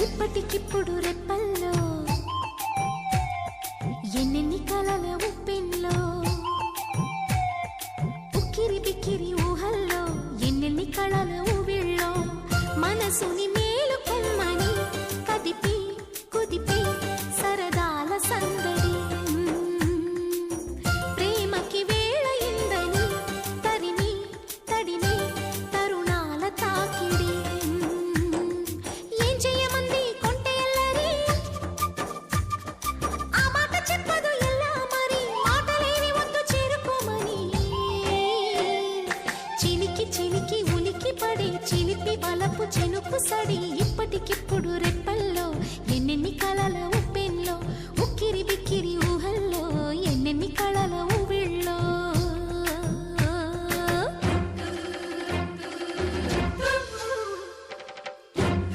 ఇప్పటికిప్పుడు రెప్పల్లో ఎన్నెన్ని కలల ఉప్పెన్లో ఉక్కిరి బిక్కిరి ఊహల్లో ఎన్నెన్ని కళల ఊవిళ్ళో మనసుని మేలుకొమ్మని కదిపి కుదిపి సరదాల సందడి ప్రేమకి వేళయిందని తరిమి తడిమి తరుణాల తాకిడి ఏం చెయ్యమంది కొంటె ఎల్లరి ఆ మాట చెప్పదు ఎలా మరి మాటలేని వద్దు చేరుకోమని చిలికి చిలికి ఉలికి పడి చిలిపి బలపు చినుకు సడి ఇప్పటికిప్పుడు రెప్పల్లో ఎన్నెన్ని కలల